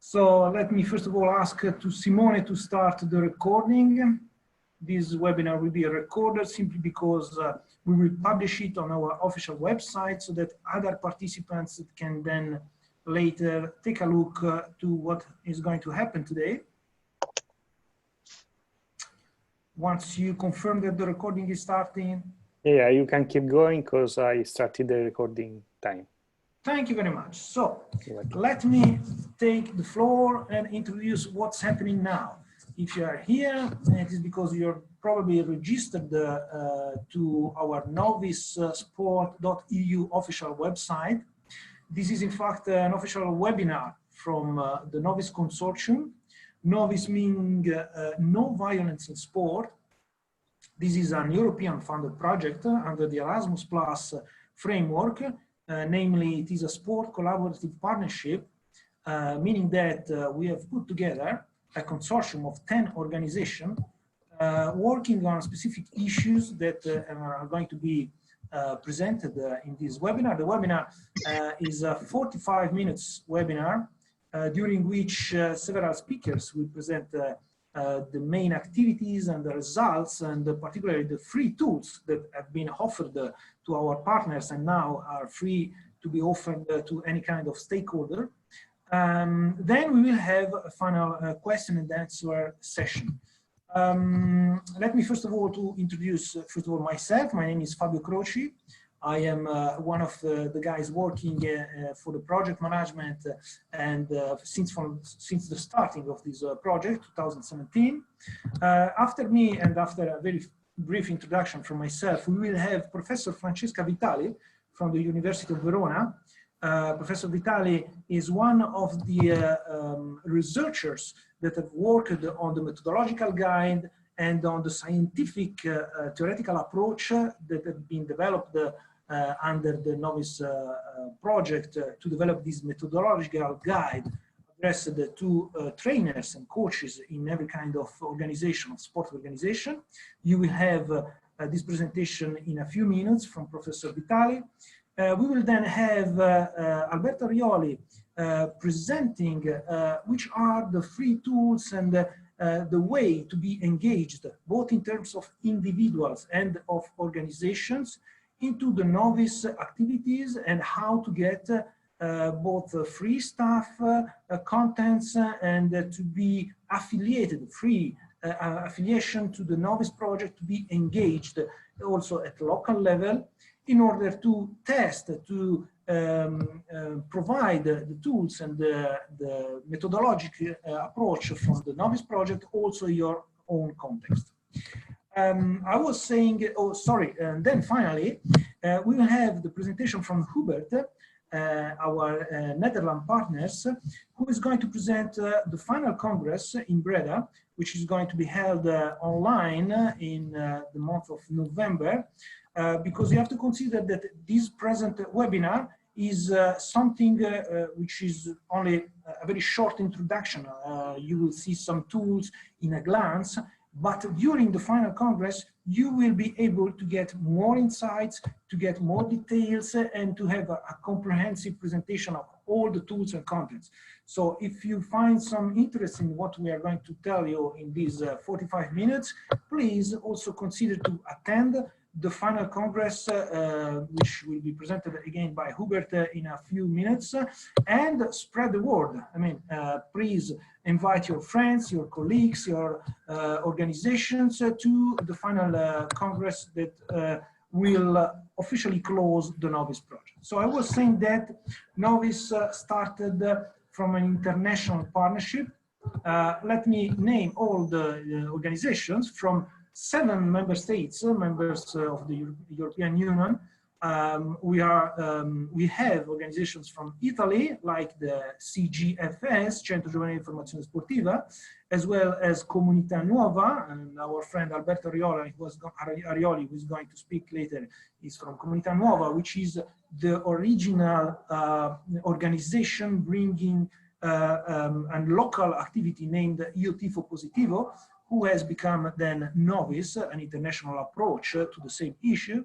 So let me first of all ask to Simone to start the recording. This webinar will be recorded simply because we will publish it on our official website so that other participants can then later take a look to what is going to happen today. Once you confirm that the recording is starting. Yeah, you can keep going because I started the recording time. Thank you very much. So let me take the floor and introduce what's happening now. If you are here, it is because you're probably registered to our noviceport.eu official website. This is in fact an official webinar from the Novice Consortium. Novice meaning no violence in sport. This is an European funded project under the ERASMUS Plus framework. Namely, it is a sport collaborative partnership, meaning that we have put together a consortium of 10 organizations working on specific issues that are going to be presented in this webinar. The webinar is a 45 minutes webinar during which several speakers will present the main activities and the results, and particularly the free tools that have been offered to our partners and now are free to be offered to any kind of stakeholder. Then we will have a final question and answer session. Let me first of all to introduce myself. My name is Fabio Croci. I am one of the guys working for the project management and since the starting of this project, 2017. After me and after a very brief introduction from myself, we will have Professor Francesca Vitali from the University of Verona. Professor Vitali is one of the researchers that have worked on the methodological guide and on the scientific theoretical approach that have been developed under the Novice project to develop this methodological guide addressed to trainers and coaches in every kind of organization, sport organization. You will have this presentation in a few minutes from Professor Vitali. We will then have Alberto Arioli presenting which are the free tools and the way to be engaged, both in terms of individuals and of organizations, into the Novice activities and how to get both free stuff, contents, and to be affiliated, free affiliation to the Novice project, to be engaged also at local level in order to test, to provide the tools and the methodological approach from the Novice project also in your own context. I was saying, and then finally, we will have the presentation from Hubert, our Netherlands partners, who is going to present the final Congress in Breda, which is going to be held online in the month of November, because you have to consider that this present webinar is something which is only a very short introduction. You will see some tools in a glance, but during the final Congress, you will be able to get more insights, to get more details, and to have a comprehensive presentation of all the tools and contents. So if you find some interest in what we are going to tell you in these 45 minutes, please also consider to attend the final Congress, which will be presented again by Hubert in a few minutes, and spread the word. I mean, please invite your friends, your colleagues, your organizations to the final Congress that will officially close the Novice project. So I was saying that Novice started from an international partnership. Let me name all the organizations from 7 member states, members of the European Union. We have organizations from Italy, like the CGFS, Centro Giovanile di Formazione Sportiva, as well as Comunità Nuova, and our friend Alberto Arioli, who is going to speak later, is from Comunità Nuova, which is the original organization bringing a local activity named Io Tifo Positivo, who has become then Novice, an international approach to the same issue.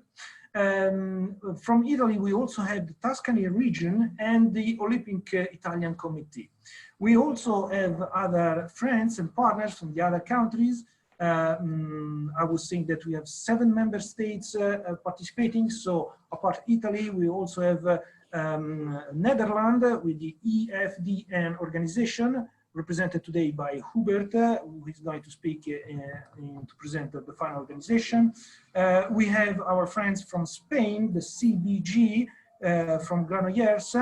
From Italy, we also have the Tuscany region and the Olympic Italian Committee. We also have other friends and partners from the other countries. I was saying that we have 7 member states participating. So apart Italy, we also have Netherlands with the EFDN organization, represented today by Hubert, who is going to speak to present the final organization. We have our friends from Spain, the CBG, from Granollers.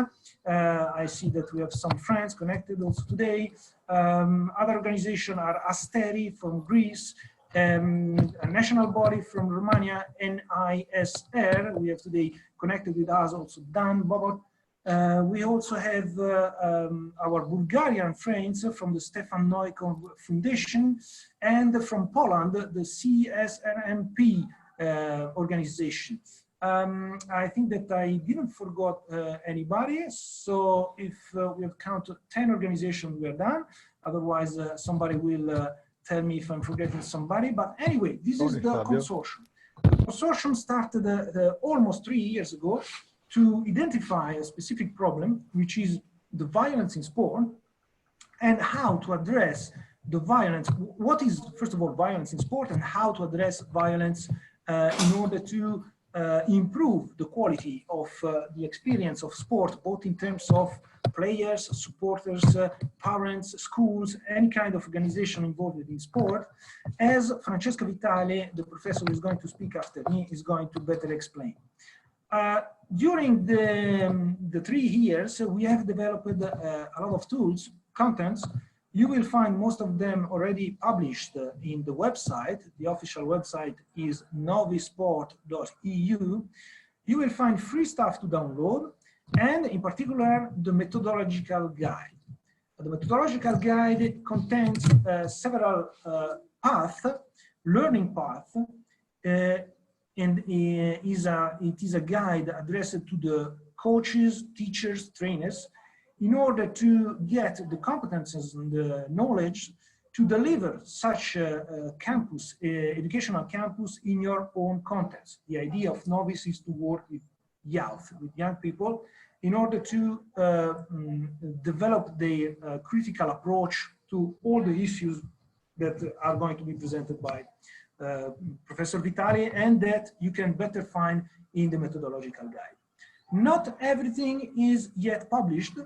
I see that we have some friends connected also today. Other organizations are Asteri from Greece, a national body from Romania, NISR. We have today connected with us also Dan Bobot. We also have our Bulgarian friends from the Stefan Noikov Foundation, and from Poland, the CSRMP organization. I think that I didn't forget anybody, so if we have counted 10 organizations, we are done. Otherwise, somebody will tell me if I'm forgetting somebody. But anyway, this is the consortium. The consortium started almost 3 years ago to identify a specific problem, which is the violence in sport, and how to address the violence. What is, first of all, violence in sport, and how to address violence in order to improve the quality of the experience of sport, both in terms of players, supporters, parents, schools, any kind of organization involved in sport, as Francesca Vitale, the professor who is going to speak after me, is going to better explain. During the 3 years, we have developed a lot of tools, contents. You will find most of them already published in the website. The official website is novisport.eu. You will find free stuff to download, and in particular, the methodological guide. The methodological guide contains several learning paths, and it is a guide addressed to the coaches, teachers, trainers, in order to get the competences and the knowledge to deliver such a campus, educational campus in your own context. The idea of Novice is to work with youth, with young people, in order to develop the critical approach to all the issues that are going to be presented by Professor Vitali, and that you can better find in the methodological guide. Not everything is yet published,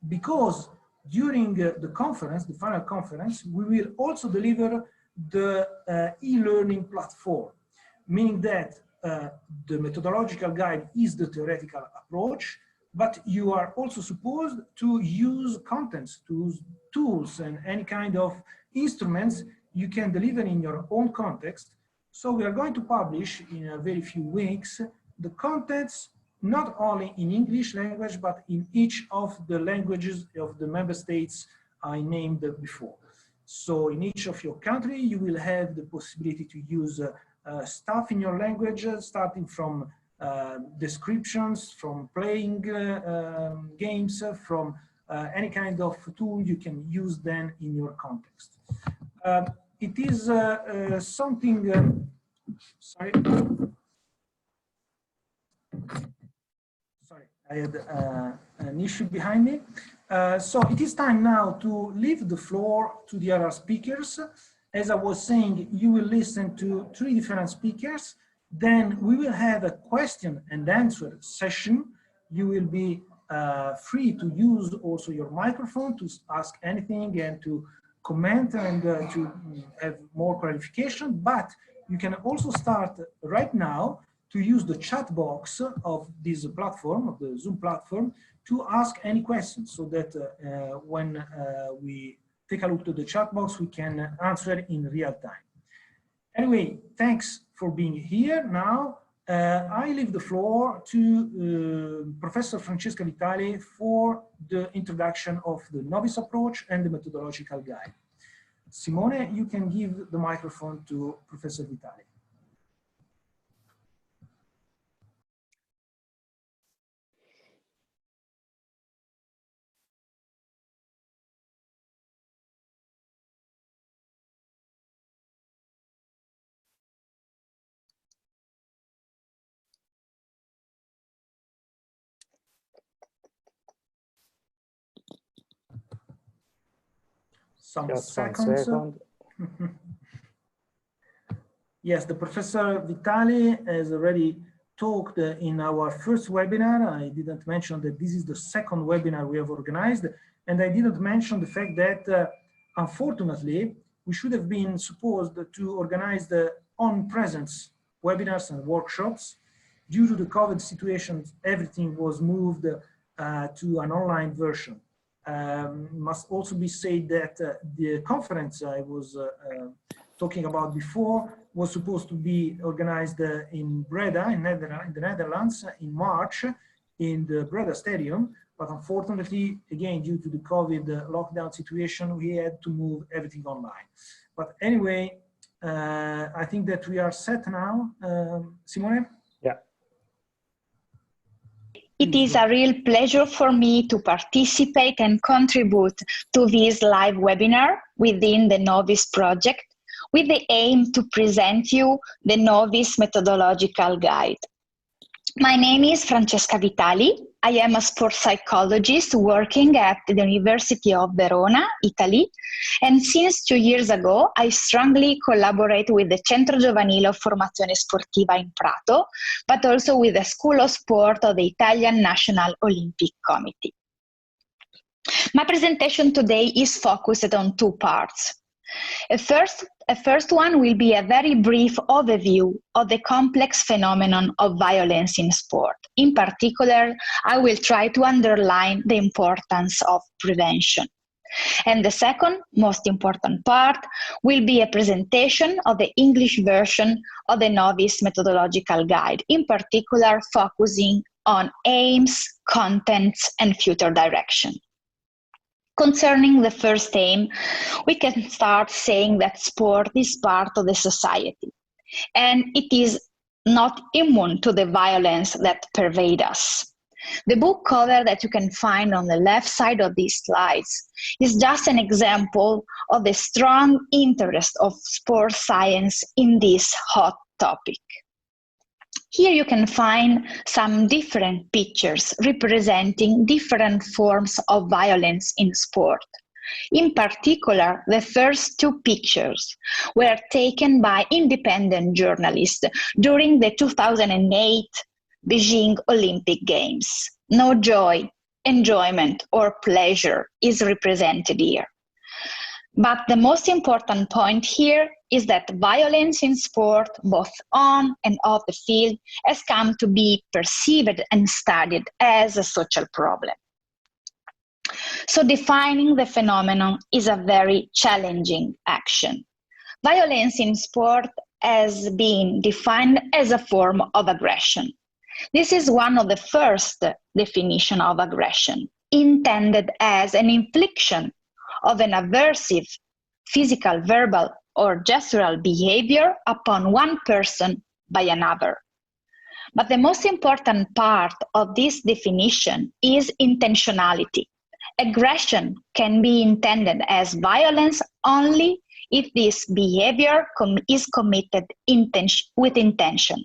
because during the conference, the final conference, we will also deliver the e-learning platform, meaning that the methodological guide is the theoretical approach, but you are also supposed to use contents, to use tools and any kind of instruments you can deliver in your own context. So we are going to publish in a very few weeks the contents, not only in English language, but in each of the languages of the member states I named before. So in each of your country, you will have the possibility to use stuff in your language, starting from descriptions, from playing games, from any kind of tool you can use then in your context. It is something, sorry, I had an issue behind me. So it is time now to leave the floor to the other speakers. As I was saying, you will listen to 3 different speakers. Then we will have a question and answer session. You will be free to use also your microphone to ask anything and to comment and to have more clarification. But you can also start right now to use the chat box of this platform, of the Zoom platform, to ask any questions, so that when we take a look at the chat box, we can answer in real time. Anyway, thanks for being here. Now, I leave the floor to Professor Francesca Vitali for the introduction of the Novice approach and the methodological guide. Simone, you can give the microphone to Professor Vitali. some Just seconds. 1 second. Yes, the Professor Vitali has already talked in our first webinar. I didn't mention that this is the second webinar we have organized, and I didn't mention the fact that unfortunately we should have been supposed to organize the on-presence webinars and workshops. Due to the COVID situation, everything was moved to an online version. Must also be said that the conference I was talking about before was supposed to be organized in Breda, in the Netherlands, in March, in the Breda Stadium. But unfortunately, again, due to the COVID lockdown situation, we had to move everything online. But anyway, I think that we are set now. Simone? Yeah. It is a real pleasure for me to participate and contribute to this live webinar within the Novice project, with the aim to present you the Novice Methodological Guide. My name is Francesca Vitali. I am a sports psychologist working at the University of Verona, Italy, and since 2 years ago, I strongly collaborate with the Centro Giovanile of Formazione Sportiva in Prato, but also with the School of Sport of the Italian National Olympic Committee. My presentation today is focused on 2 parts. A first one will be a very brief overview of the complex phenomenon of violence in sport. In particular, I will try to underline the importance of prevention. And the second, most important part, will be a presentation of the English version of the Novice Methodological Guide, in particular focusing on aims, contents, and future direction. Concerning the first aim, we can start saying that sport is part of the society, and it is not immune to the violence that pervades us. The book cover that you can find on the left side of these slides is just an example of the strong interest of sports science in this hot topic. Here you can find some different pictures representing different forms of violence in sport. In particular, the first 2 pictures were taken by independent journalists during the 2008 Beijing Olympic Games. No joy, enjoyment, or pleasure is represented here. But the most important point here is that violence in sport, both on and off the field, has come to be perceived and studied as a social problem. So defining the phenomenon is a very challenging action. Violence in sport has been defined as a form of aggression. This is one of the first definitions of aggression, intended as an infliction of an aversive physical, verbal, or gestural behavior upon one person by another. But the most important part of this definition is intentionality. Aggression can be intended as violence only if this behavior is committed with intention.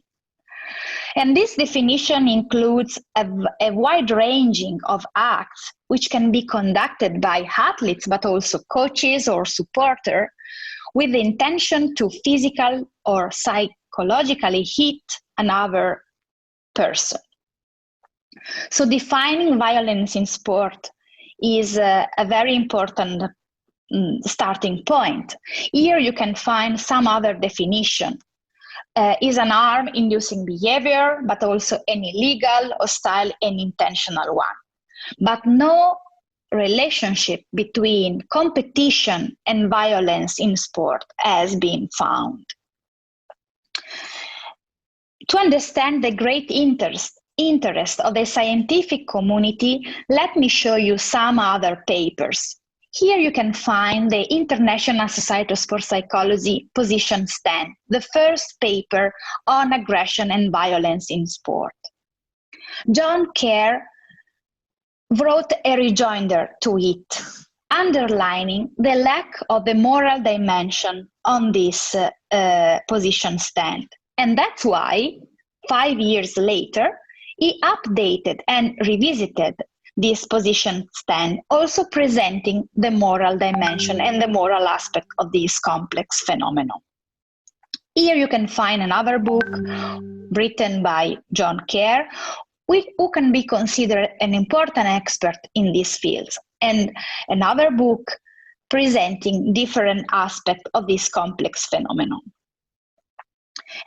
And this definition includes a wide ranging of acts which can be conducted by athletes, but also coaches or supporters, with the intention to physical or psychologically hit another person. So defining violence in sport is a very important starting point. Here you can find some other definition. Is an harm-inducing behavior, but also an illegal, hostile, and intentional one. But no relationship between competition and violence in sport has been found. To understand the great interest of the scientific community, let me show you some other papers. Here you can find the International Society of Sports Psychology position stand, the first paper on aggression and violence in sport. John Kerr wrote a rejoinder to it, underlining the lack of the moral dimension on this position stand. And that's why, 5 years later, he updated and revisited this position stand, also presenting the moral dimension and the moral aspect of this complex phenomenon. Here you can find another book written by John Kerr, who can be considered an important expert in these fields, and another book presenting different aspects of this complex phenomenon.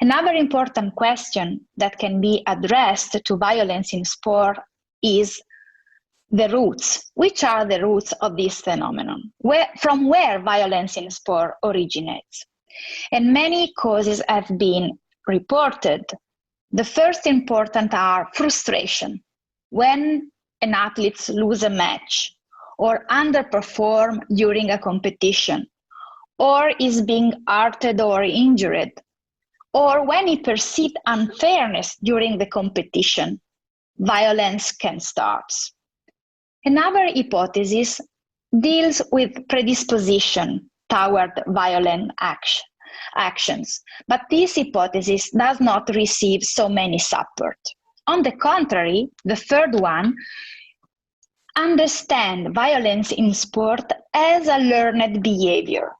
Another important question that can be addressed to violence in sport is the roots. Which are the roots of this phenomenon? From where violence in sport originates? And many causes have been reported. The first important are frustration, when an athlete loses a match, or underperform during a competition, or is being hurted or injured, or when he perceives unfairness during the competition, violence can start. Another hypothesis deals with predisposition toward violent actions, but this hypothesis does not receive so many support. On the contrary, the third one understands violence in sport as a learned behavior.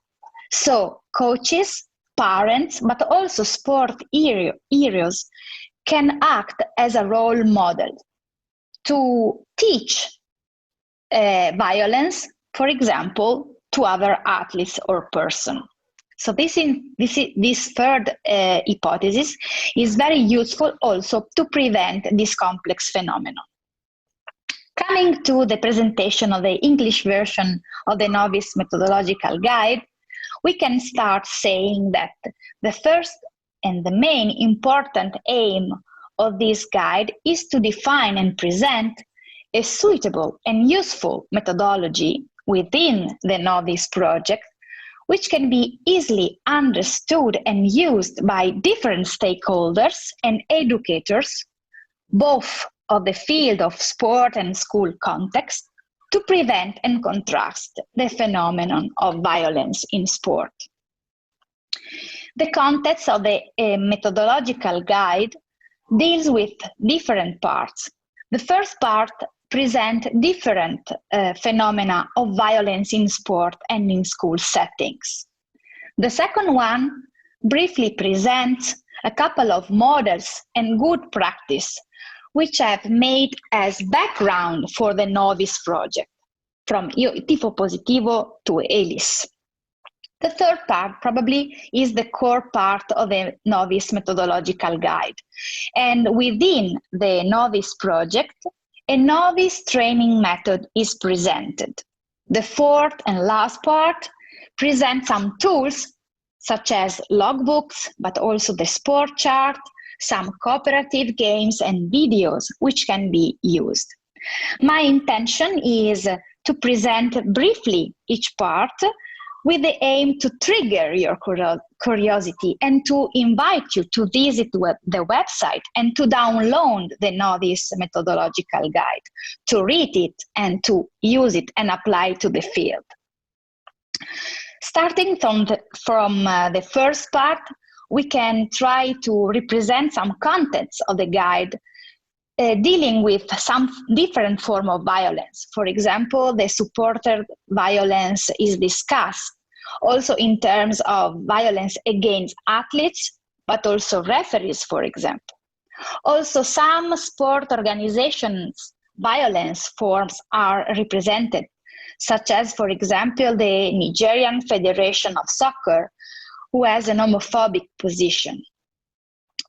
So coaches, parents, but also sport heroes can act as a role model to teach violence, for example, to other athletes or person. So this third hypothesis is very useful also to prevent this complex phenomenon. Coming to the presentation of the English version of the Novice Methodological Guide, we can start saying that the first and the main important aim of this guide is to define and present a suitable and useful methodology within the Novice project, which can be easily understood and used by different stakeholders and educators, both of the field of sport and school context, to prevent and contrast the phenomenon of violence in sport. The context of the methodological guide deals with different parts. The first part presents different phenomena of violence in sport and in school settings. The second one briefly presents a couple of models and good practice which have made as background for the Novice project, from Tifo Positivo to ELIS. The third part probably is the core part of the Novice Methodological Guide. And within the Novice project, a novice training method is presented. The fourth and last part presents some tools such as logbooks, but also the sport chart, some cooperative games and videos which can be used. My intention is to present briefly each part with the aim to trigger your curiosity and to invite you to visit the website and to download the Novice Methodological Guide, to read it and to use it and apply to the field. Starting from the first part, we can try to represent some contents of the guide dealing with some different form of violence. For example, the supporter violence is discussed, also in terms of violence against athletes, but also referees, for example. Also, some sport organizations' violence forms are represented, such as, for example, the Nigerian Federation of Soccer, who has an homophobic position.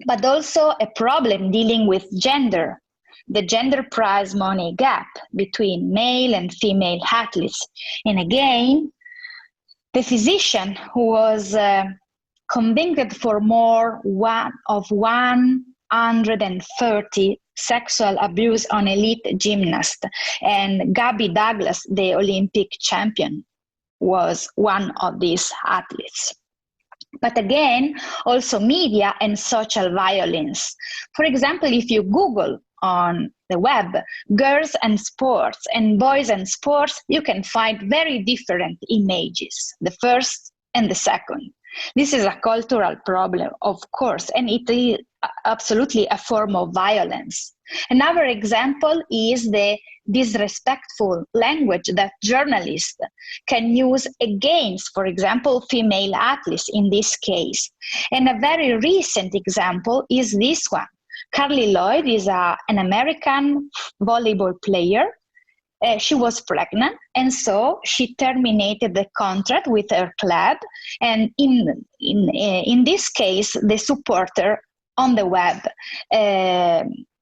But also a problem dealing with gender, the gender prize money gap between male and female athletes. And again, the physician who was convicted for more of 130 sexual abuse on elite gymnasts, and Gabby Douglas, the Olympic champion, was one of these athletes. But again, also media and social violence. For example, if you Google on the web, girls and sports and boys and sports, you can find very different images, the first and the second. This is a cultural problem, of course, and it is absolutely a form of violence. Another example is the disrespectful language that journalists can use against, for example, female athletes in this case. And a very recent example is this one. Carly Lloyd is an American volleyball player. She was pregnant, and so she terminated the contract with her club. And in this case, the supporter on the web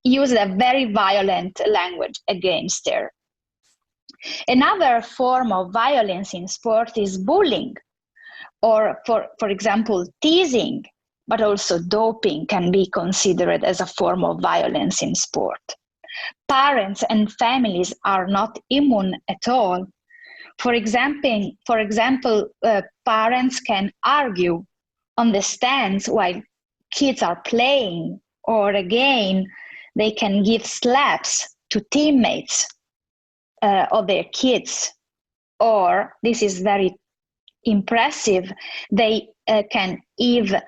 used a very violent language against her. Another form of violence in sport is bullying, or for example, teasing, but also doping can be considered as a form of violence in sport. Parents and families are not immune at all. For example, parents can argue on the stands while kids are playing, or again, they can give slaps to teammates of their kids. Or, this is very impressive, they can even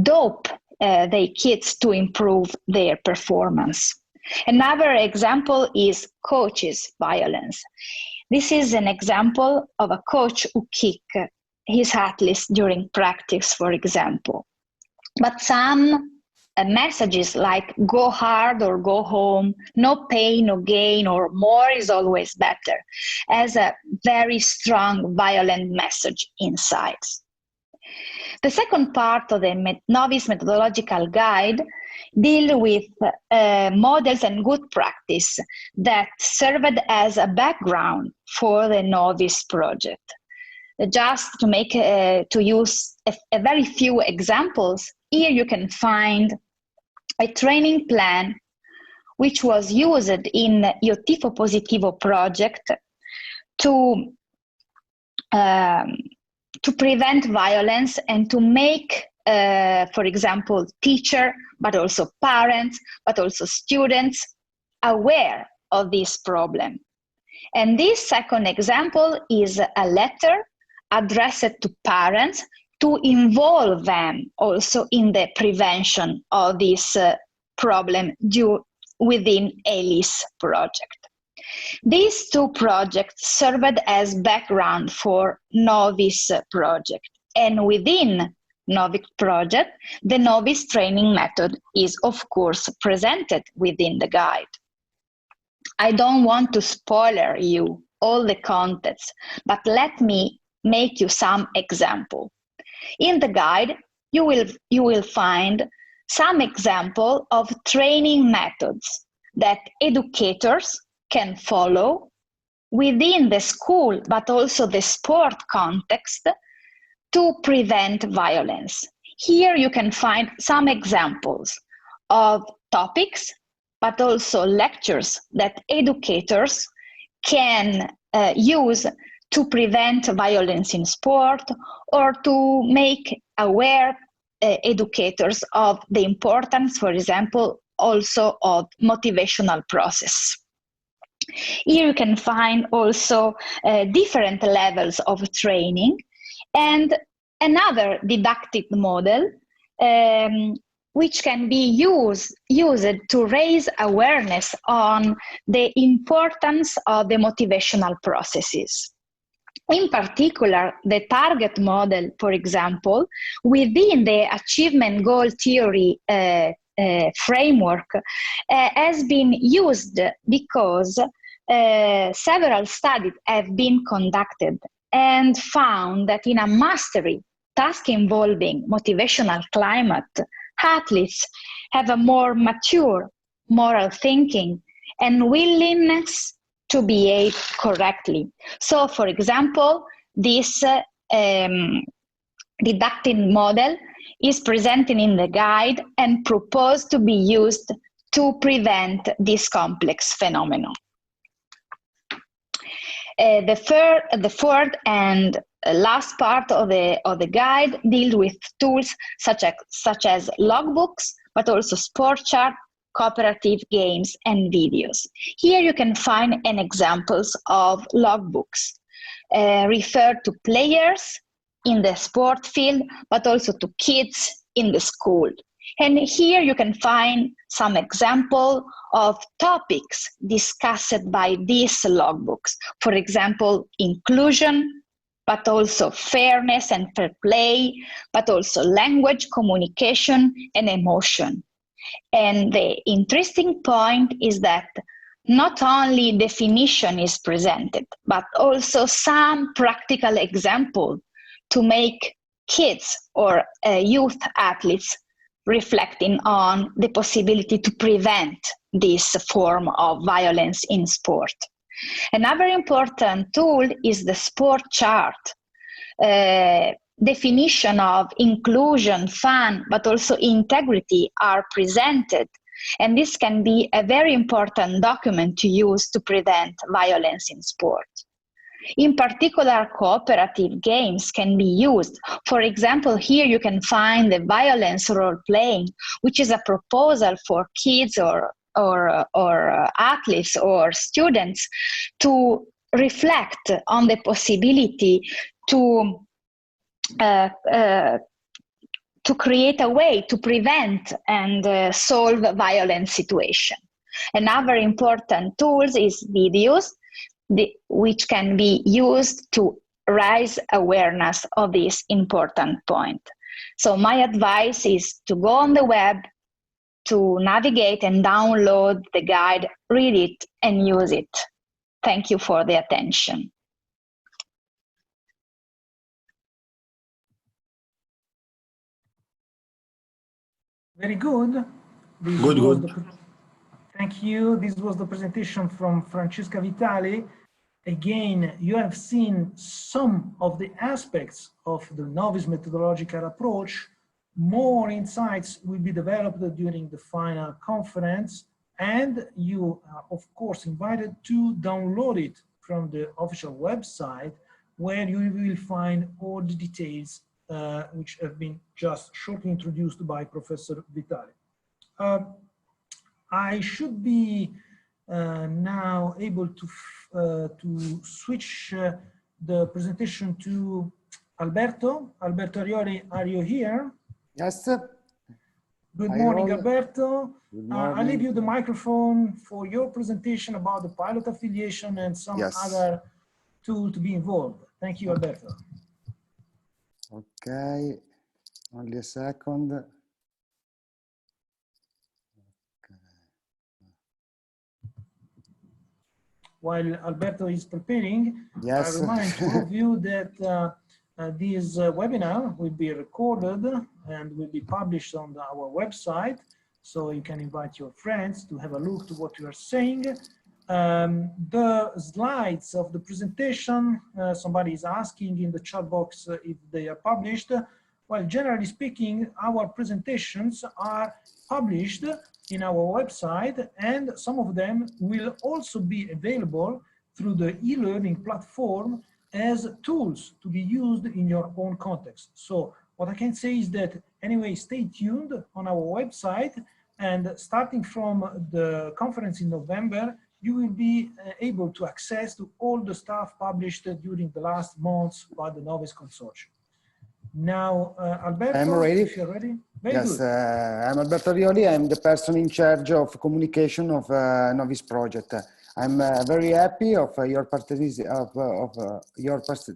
dope their kids to improve their performance. Another example is coaches' violence. This is an example of a coach who kicks his athletes during practice, for example. But some messages like go hard or go home, no pain, no gain, or more is always better, has a very strong violent message inside. The second part of the Novice Methodological Guide deal with models and good practice that served as a background for the Novice project. Just to make to use a very few examples, here you can find a training plan which was used in Io Tifo Positivo project to prevent violence and to make, for example, teacher, but also parents, but also students aware of this problem. And this second example is a letter addressed to parents to involve them also in the prevention of this problem within ALICE project. These two projects served as background for Novice project, and within Novice project, the Novice training method is of course presented within the guide. I don't want to spoiler you all the contents, but let me make you some example. In the guide, you will find some example of training methods that educators can follow within the school, but also the sport context to prevent violence. Here you can find some examples of topics, but also lectures that educators can use to prevent violence in sport, or to make aware educators of the importance, for example, also of motivational process. Here you can find also different levels of training and another didactic model which can be used to raise awareness on the importance of the motivational processes. In particular, the target model, for example, within the achievement goal theory framework has been used because several studies have been conducted and found that in a mastery task involving motivational climate, athletes have a more mature moral thinking and willingness to behave correctly. So, for example, this didactic model is presented in the guide and proposed to be used to prevent this complex phenomenon. The fourth and last part of the guide deals with tools such as logbooks, but also sport chart, cooperative games, and videos. Here you can find examples of logbooks referred to players in the sport field, but also to kids in the school. And here you can find some example of topics discussed by these logbooks. For example, inclusion, but also fairness and fair play, but also language, communication, and emotion. And the interesting point is that not only definition is presented, but also some practical example to make kids or youth athletes reflecting on the possibility to prevent this form of violence in sport. Another important tool is the sport chart. Definition of inclusion, fun, but also integrity are presented. And this can be a very important document to use to prevent violence in sport. In particular, cooperative games can be used. For example, here you can find the violence role-playing, which is a proposal for kids or athletes or students to reflect on the possibility to create a way to prevent and solve violent situation. Another important tool is videos, which can be used to raise awareness of this important point. So my advice is to go on the web, to navigate and download the guide, read it and use it. Thank you for the attention. Very good. Good. Thank you. This was the presentation from Francesca Vitali. Again, you have seen some of the aspects of the Novis methodological approach. More insights will be developed during the final conference, and you are, of course, invited to download it from the official website, where you will find all the details which have been just shortly introduced by Professor Vitali. I should be now able to switch the presentation to Alberto. Alberto Arioli, are you here? Yes. Good morning, Alberto. I leave you the microphone for your presentation about the pilot affiliation and some other tool to be involved. Thank you, Alberto. Okay, only a second. Okay. While Alberto is preparing, I remind all of you that this webinar will be recorded and will be published on our website, so you can invite your friends to have a look to what you are saying. The slides of the presentation, somebody is asking in the chat box if they are published. Well, generally speaking, our presentations are published in our website, and some of them will also be available through the e-learning platform as tools to be used in your own context. So what I can say is that anyway, stay tuned on our website, and starting from the conference in November, you will be able to access to all the stuff published during the last months by the Novice Consortium. Now, Alberto, I'm ready. If you're ready. Very yes, good. I'm Alberto Arioli. I'm the person in charge of communication of Novice project. I'm very happy of your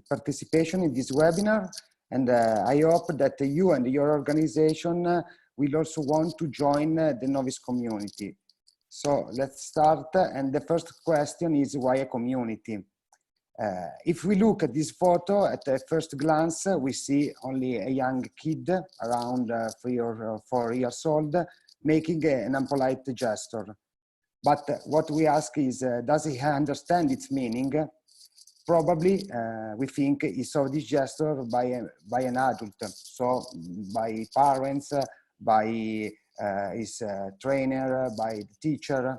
participation in this webinar, and I hope that you and your organization will also want to join the Novice community. So let's start, and the first question is why a community? If we look at this photo at a first glance, we see only a young kid around 3 or 4 years old making an impolite gesture. But what we ask is, does he understand its meaning? Probably we think he saw this gesture by an adult, so by parents, by his trainer, by the teacher.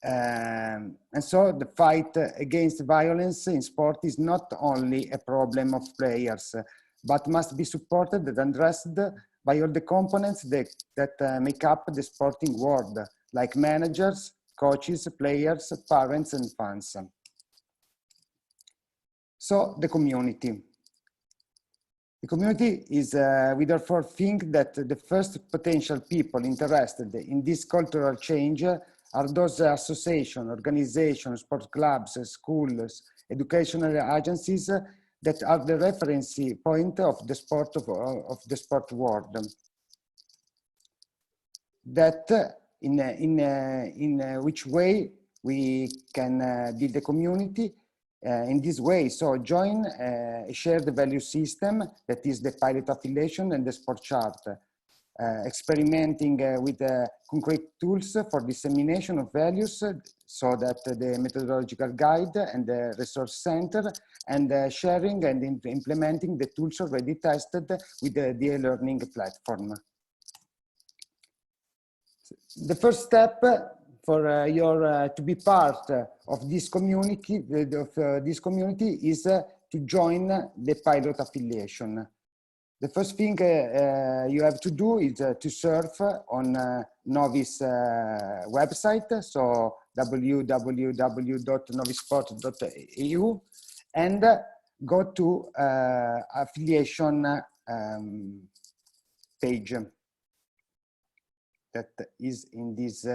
And so the fight against violence in sport is not only a problem of players, but must be supported and addressed by all the components that make up the sporting world, like managers, coaches, players, parents, and fans. So the community. The community is, we therefore think that the first potential people interested in this cultural change are those associations, organizations, sport clubs, schools, educational agencies that are the reference point of the sport world. That in which way we can build a community in this way. So join a shared value system that is the pilot affiliation and the sport chart. Experimenting with concrete tools for dissemination of values, so that the methodological guide and the resource center, and sharing and implementing the tools already tested with the e-learning platform. The first step for to be part of this community, is to join the pilot affiliation. The first thing you have to do is to surf on Novice website, so www.novisport.eu, and go to affiliation page that is in this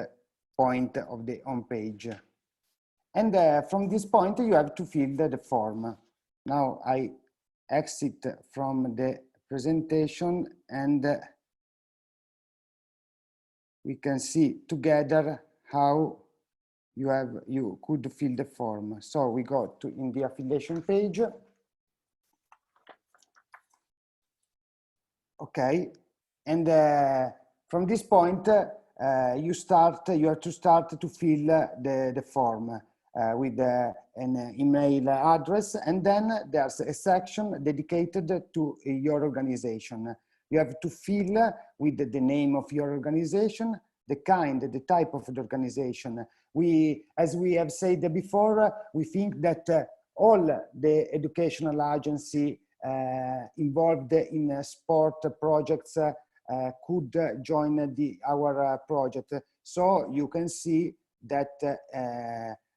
point of the home page. And from this point, you have to fill the form. Now I exit from the presentation, and we can see together how you could fill the form. So we go to in the affiliation page. Okay, and from this point you have to start to fill the form with an email address, and then there's a section dedicated to your organization. You have to fill with the name of your organization, the type of the organization. As we have said before, we think that all the educational agency involved in sport projects could join our project. So you can see that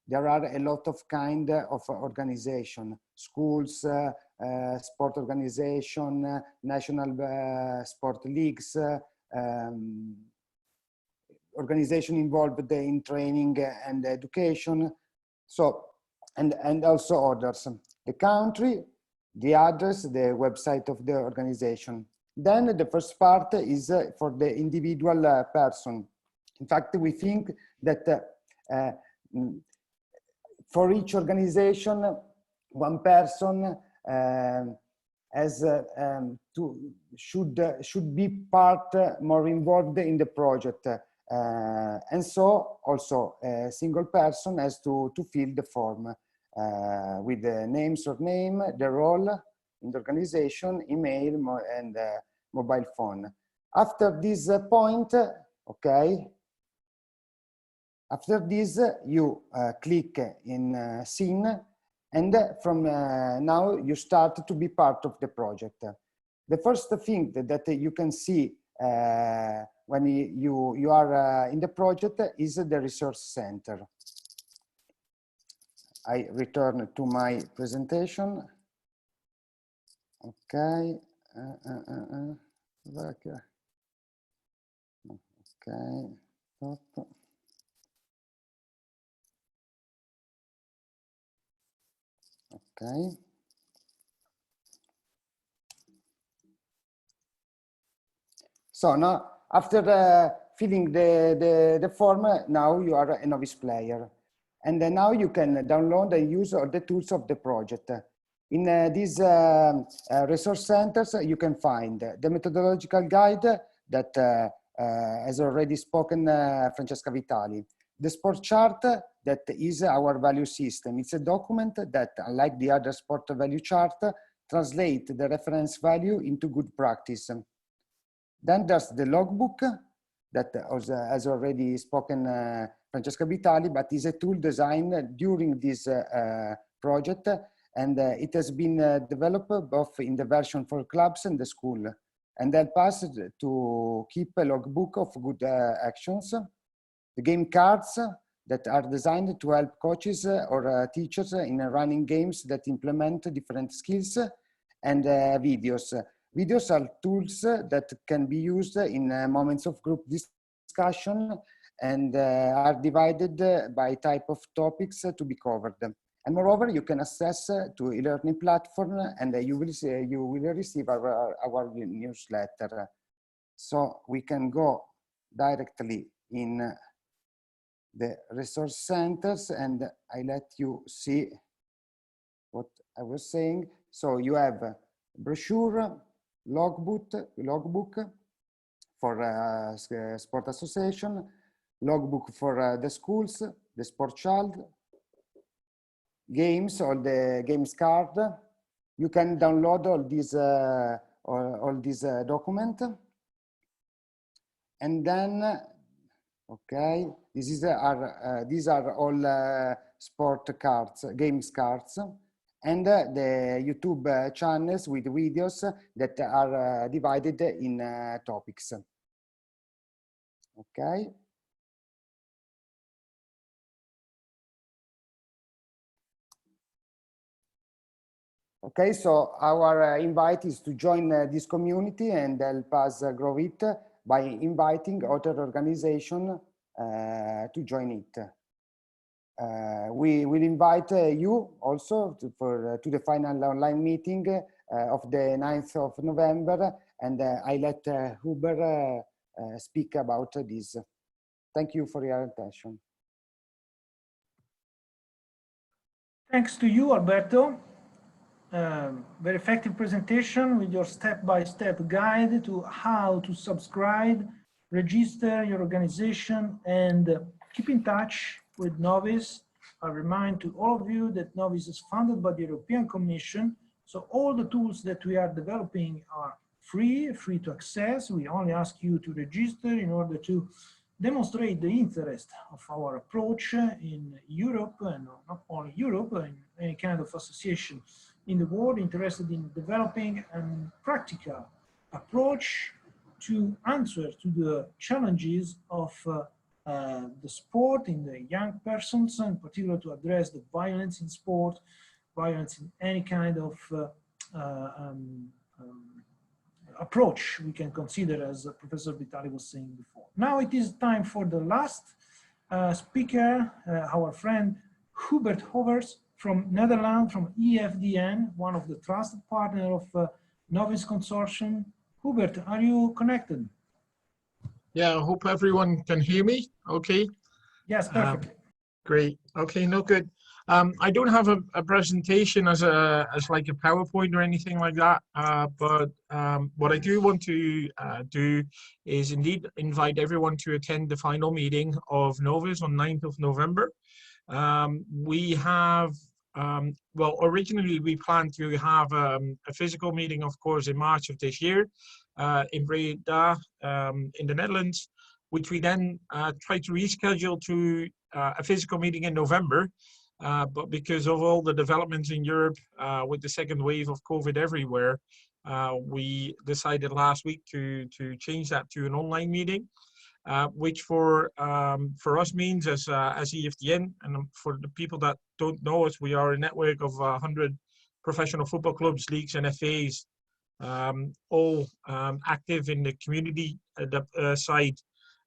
there are a lot of kind of organization, schools, sport organization, national sport leagues, organization involved in training and education. So, and also others. The country, the address, the website of the organization. Then the first part is for the individual person. In fact, we think that for each organization, one person should be part more involved in the project, and so also a single person has to fill the form with the name, surname, the role in the organization, email, and mobile phone. After this point, okay. After this, you click in Scene, and from now you start to be part of the project. The first thing that you can see when you are in the project is the resource center. I return to my presentation. Okay. Okay. Stop. Okay. So now, after filling the form, now you are a novice player. And then now you can download and use all the tools of the project. In these resource centers, you can find the methodological guide that has already spoken Francesca Vitali. The sport chart, that is our value system. It's a document that, unlike the other sport value chart, translates the reference value into good practice. Then there's the logbook that has already spoken Francesca Vitali, but is a tool designed during this project, and it has been developed both in the version for clubs and the school, and help us to keep a logbook of good actions. The game cards that are designed to help coaches or teachers in running games that implement different skills, and videos Videos are tools that can be used in moments of group discussion and are divided by type of topics to be covered. And moreover, you can access to e-learning platform and you will receive our newsletter. So we can go directly in the resource centers and I let you see what I was saying. So you have a brochure, logbook for sport association, logbook for the schools, the sport child, games, all the games card. You can download all these document. And then, okay, these are all sport cards, games cards, and the YouTube channels with videos that are divided in topics. Okay. Okay, so our invite is to join this community and help us grow it by inviting other organizations to join it. We will invite you also to the final online meeting of the 9th of November, and I let Huber speak about this. Thank you for your attention. Thanks to you, Alberto. Very effective presentation with your step-by-step guide to how to subscribe, register your organization, and keep in touch with Novice. I remind to all of you that Novice is funded by the European Commission, so all the tools that we are developing are free to access. We only ask you to register in order to demonstrate the interest of our approach in Europe, and not only Europe, in any kind of association in the world interested in developing a practical approach to answer to the challenges of the sport in the young persons, and particularly to address the violence in sport, violence in any kind of approach we can consider, as Professor Vitali was saying before. Now it is time for the last speaker, our friend Hubert Hovers from Netherlands, from EFDN, one of the trusted partners of Novice Consortium. Hubert, are you connected? Yeah, I hope everyone can hear me. Okay. Yes, perfectly. Great. Okay, no good. I don't have a presentation as like a PowerPoint or anything like that, but what I do want to do is indeed invite everyone to attend the final meeting of Novice on 9th of November. We have, well, originally we planned to have a physical meeting, of course, in March of this year in Breda, in the Netherlands, which we then tried to reschedule to a physical meeting in November. But because of all the developments in Europe with the second wave of COVID everywhere, we decided last week to change that to an online meeting, which for us means as EFDN, and for the people that don't know us, we are a network of 100 professional football clubs, leagues, and FAs, all active in the community side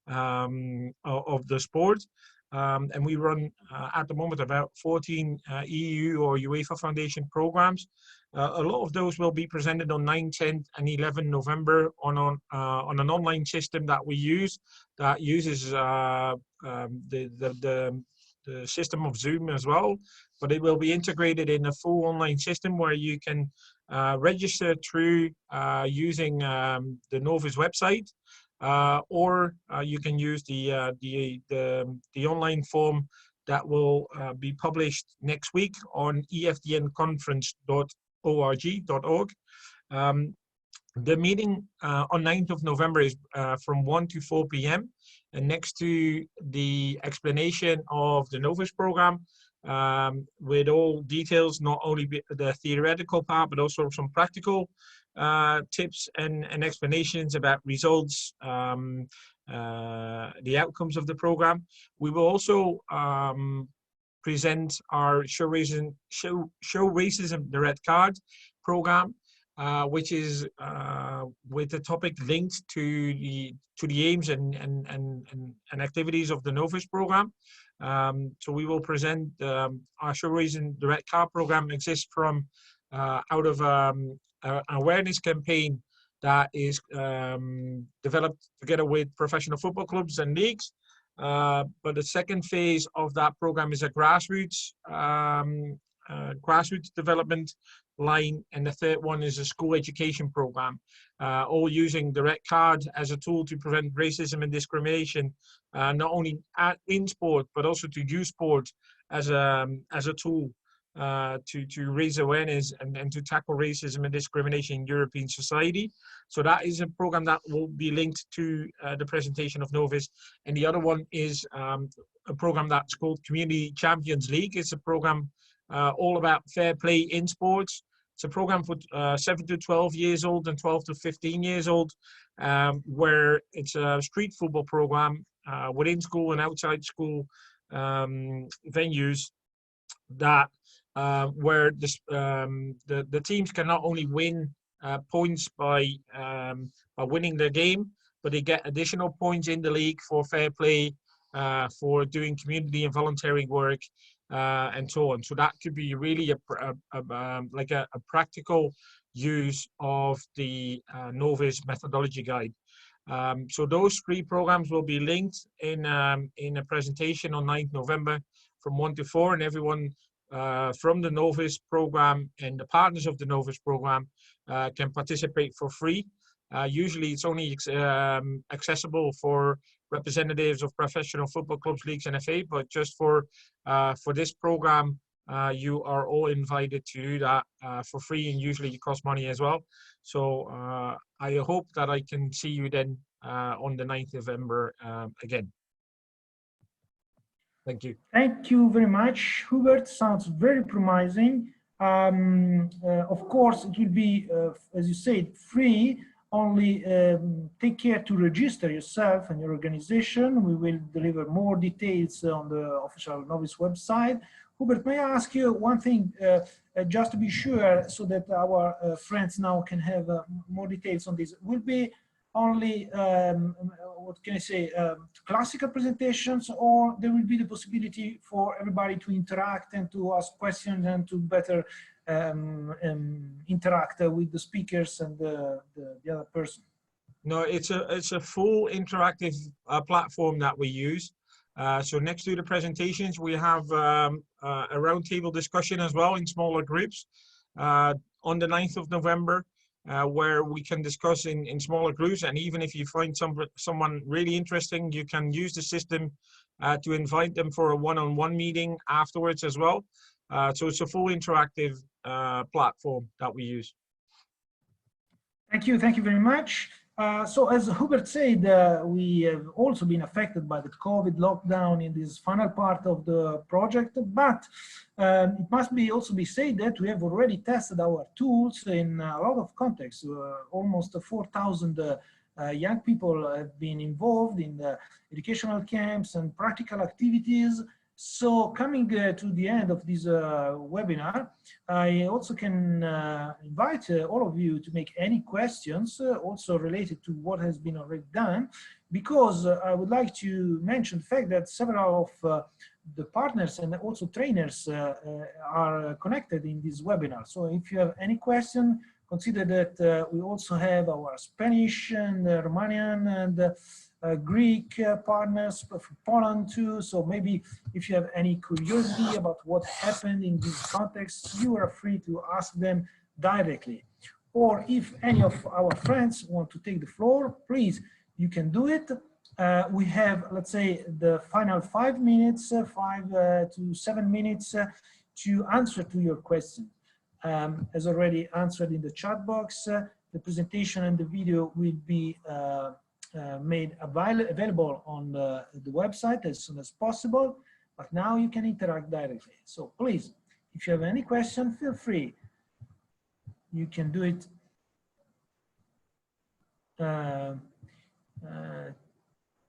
of the sport. And we run at the moment about 14 EU or UEFA Foundation programs. A lot of those will be presented on 9, 10, and 11 November on an online system that we use that uses the system of Zoom as well, but it will be integrated in a full online system where you can register through using the Novice website. Or you can use the online form that will be published next week on efdnconference.org. The meeting on 9th of November is from 1 to 4 p.m. And next to the explanation of the Novice program, with all details, not only the theoretical part, but also some practical tips and explanations about results, the outcomes of the program. We will also present our Show Racism the Red Card program, which is with the topic linked to the aims and activities of the Novice program. So we will present our Show Raising the Red Card program exists from out of an awareness campaign that is developed together with professional football clubs and leagues. But the second phase of that program is a grassroots development line, and the third one is a school education program, all using the red card as a tool to prevent racism and discrimination, not only in sport but also to use sport as a tool to raise awareness and to tackle racism and discrimination in European society. So that is a program that will be linked to the presentation of Novice. And the other one is a program that's called Community Champions League. It's a program all about fair play in sports. It's a program for 7 to 12 years old and 12 to 15 years old, where it's a street football program within school and outside school venues that where the teams can not only win points by winning the game, but they get additional points in the league for fair play, for doing community and volunteering work, and so on. So that could be really a practical use of the Novis Methodology Guide. So those three programs will be linked in a presentation on 9th November from 1 to 4, and everyone from the Novice program and the partners of the Novice program can participate for free. Usually it's only accessible for representatives of professional football clubs, leagues and FA, but just for this program, you are all invited to do that for free, and usually it costs money as well. So I hope that I can see you then on the 9th November again. Thank you. Thank you very much, Hubert. Sounds very promising. Of course, it will be, as you said, free. Only take care to register yourself and your organization. We will deliver more details on the official Novice website. Hubert, may I ask you one thing, just to be sure, so that our friends now can have more details on this? Will be only, what can I say, classical presentations, or there will be the possibility for everybody to interact and to ask questions and to better interact with the speakers and the other person? No, it's a full interactive platform that we use. So next to the presentations, we have a roundtable discussion as well in smaller groups on the 9th of November, where we can discuss in smaller groups. And even if you find someone really interesting, you can use the system to invite them for a one-on-one meeting afterwards as well. So it's a full interactive platform that we use. Thank you very much. So as Hubert said, we have also been affected by the COVID lockdown in this final part of the project, but it must also be said that we have already tested our tools in a lot of contexts. Almost 4,000 young people have been involved in the educational camps and practical activities. So coming to the end of this webinar, I also can invite all of you to make any questions also related to what has been already done, because I would like to mention the fact that several of the partners and also trainers are connected in this webinar. So if you have any question, consider that we also have our Spanish and Romanian and Greek partners from Poland too. So maybe if you have any curiosity about what happened in this context, you are free to ask them directly. Or if any of our friends want to take the floor, please, you can do it. We have, let's say, the final 5 minutes, 5 to 7 minutes to answer to your question. As already answered in the chat box, the presentation and the video will be made available on the website as soon as possible, but now you can interact directly. So please, if you have any question, feel free. You can do it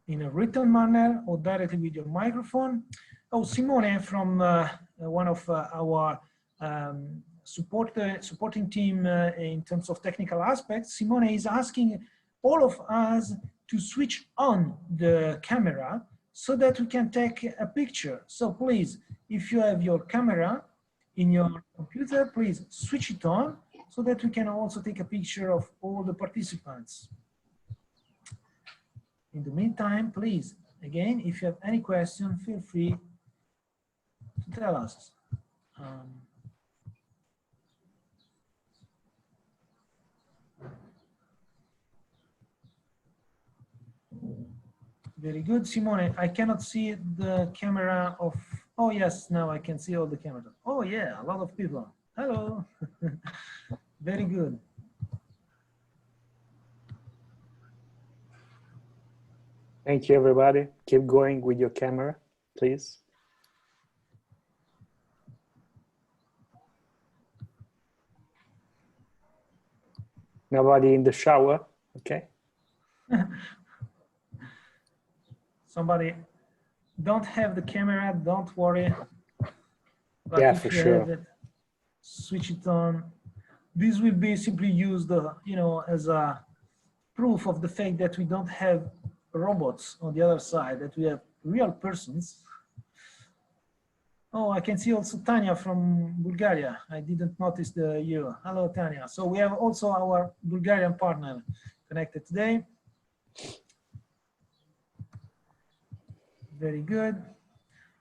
in a written manner or directly with your microphone. Oh, Simone from one of our supporting team in terms of technical aspects, Simone is asking all of us to switch on the camera so that we can take a picture. So please, if you have your camera in your computer, please switch it on so that we can also take a picture of all the participants. In the meantime, please, again, if you have any question, feel free to tell us. Very good, Simone. I cannot see the camera of, oh yes, now I can see all the cameras. Oh yeah, a lot of people. Hello. Very good. Thank you, everybody. Keep going with your camera, please. Nobody in the shower, okay? Somebody don't have the camera, don't worry. But Yeah, if for you sure. have it, switch it on. This will be simply used, as a proof of the fact that we don't have robots on the other side, that we have real persons. Oh, I can see also Tanya from Bulgaria. I didn't notice you. Hello, Tanya. So we have also our Bulgarian partner connected today. Very good.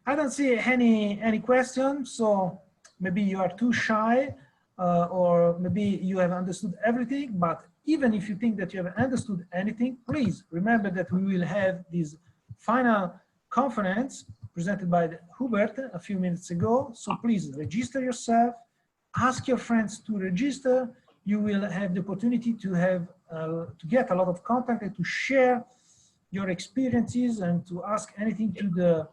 I don't see any questions, so maybe you are too shy, or maybe you have understood everything, but even if you think that you have understood anything, please remember that we will have this final conference presented by Hubert a few minutes ago. So please register yourself, ask your friends to register. You will have the opportunity to have to get a lot of contact and to share your experiences and to ask anything to the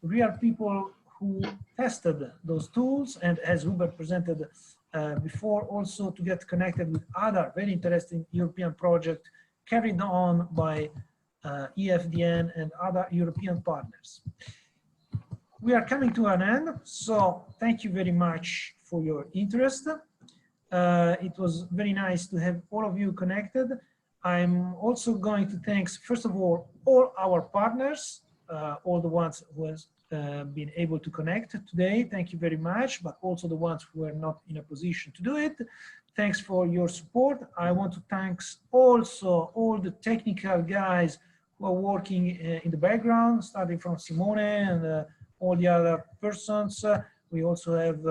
real people who tested those tools, and as Hubert presented before, also to get connected with other very interesting European projects carried on by EFDN and other European partners. We are coming to an end, so thank you very much for your interest. It was very nice to have all of you connected. I'm also going to thank, first of all our partners, all the ones who have been able to connect today. Thank you very much, but also the ones who are not in a position to do it. Thanks for your support. I want to thank also all the technical guys who are working in the background, starting from Simone and all the other persons. We also have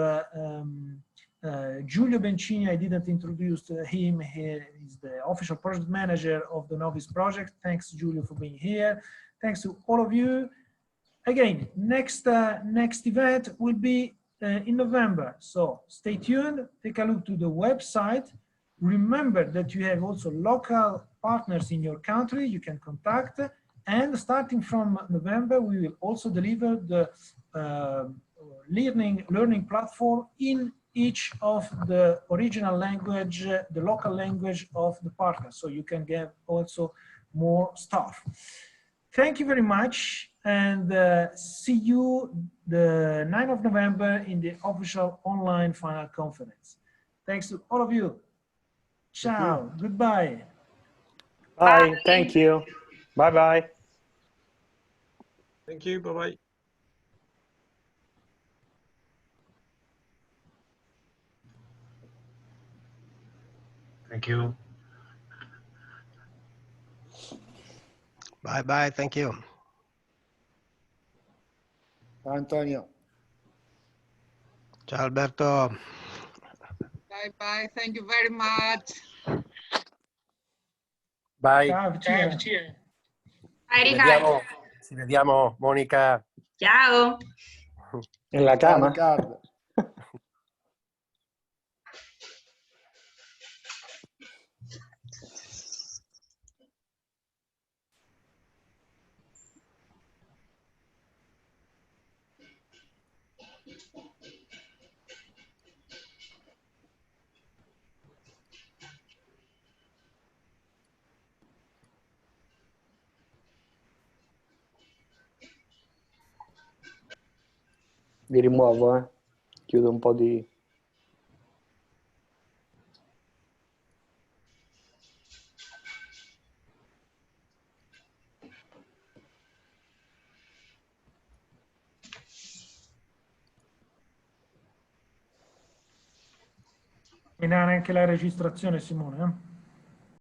Giulio Bencini. I didn't introduce him. He is the official project manager of the Novice project. Thanks, Giulio, for being here. Thanks to all of you. Again, next event will be in November. So stay tuned, take a look to the website. Remember that you have also local partners in your country you can contact. And starting from November, we will also deliver the learning platform in each of the original language, the local language of the partner. So you can get also more stuff. Thank you very much, and see you the 9th of November in the official online final conference. Thanks to all of you. Ciao, goodbye. Bye, thank you. Bye-bye. Thank you, bye-bye. Thank you. Bye-bye, thank you. Ciao, Antonio. Ciao Alberto. Bye, thank you very much. Bye. Ciao, Ciao. Ci vediamo, Monica. Ciao. En la Ciao, cama. Riccardo. Vi rimuovo, chiudo un po' di E anche la registrazione, Simone.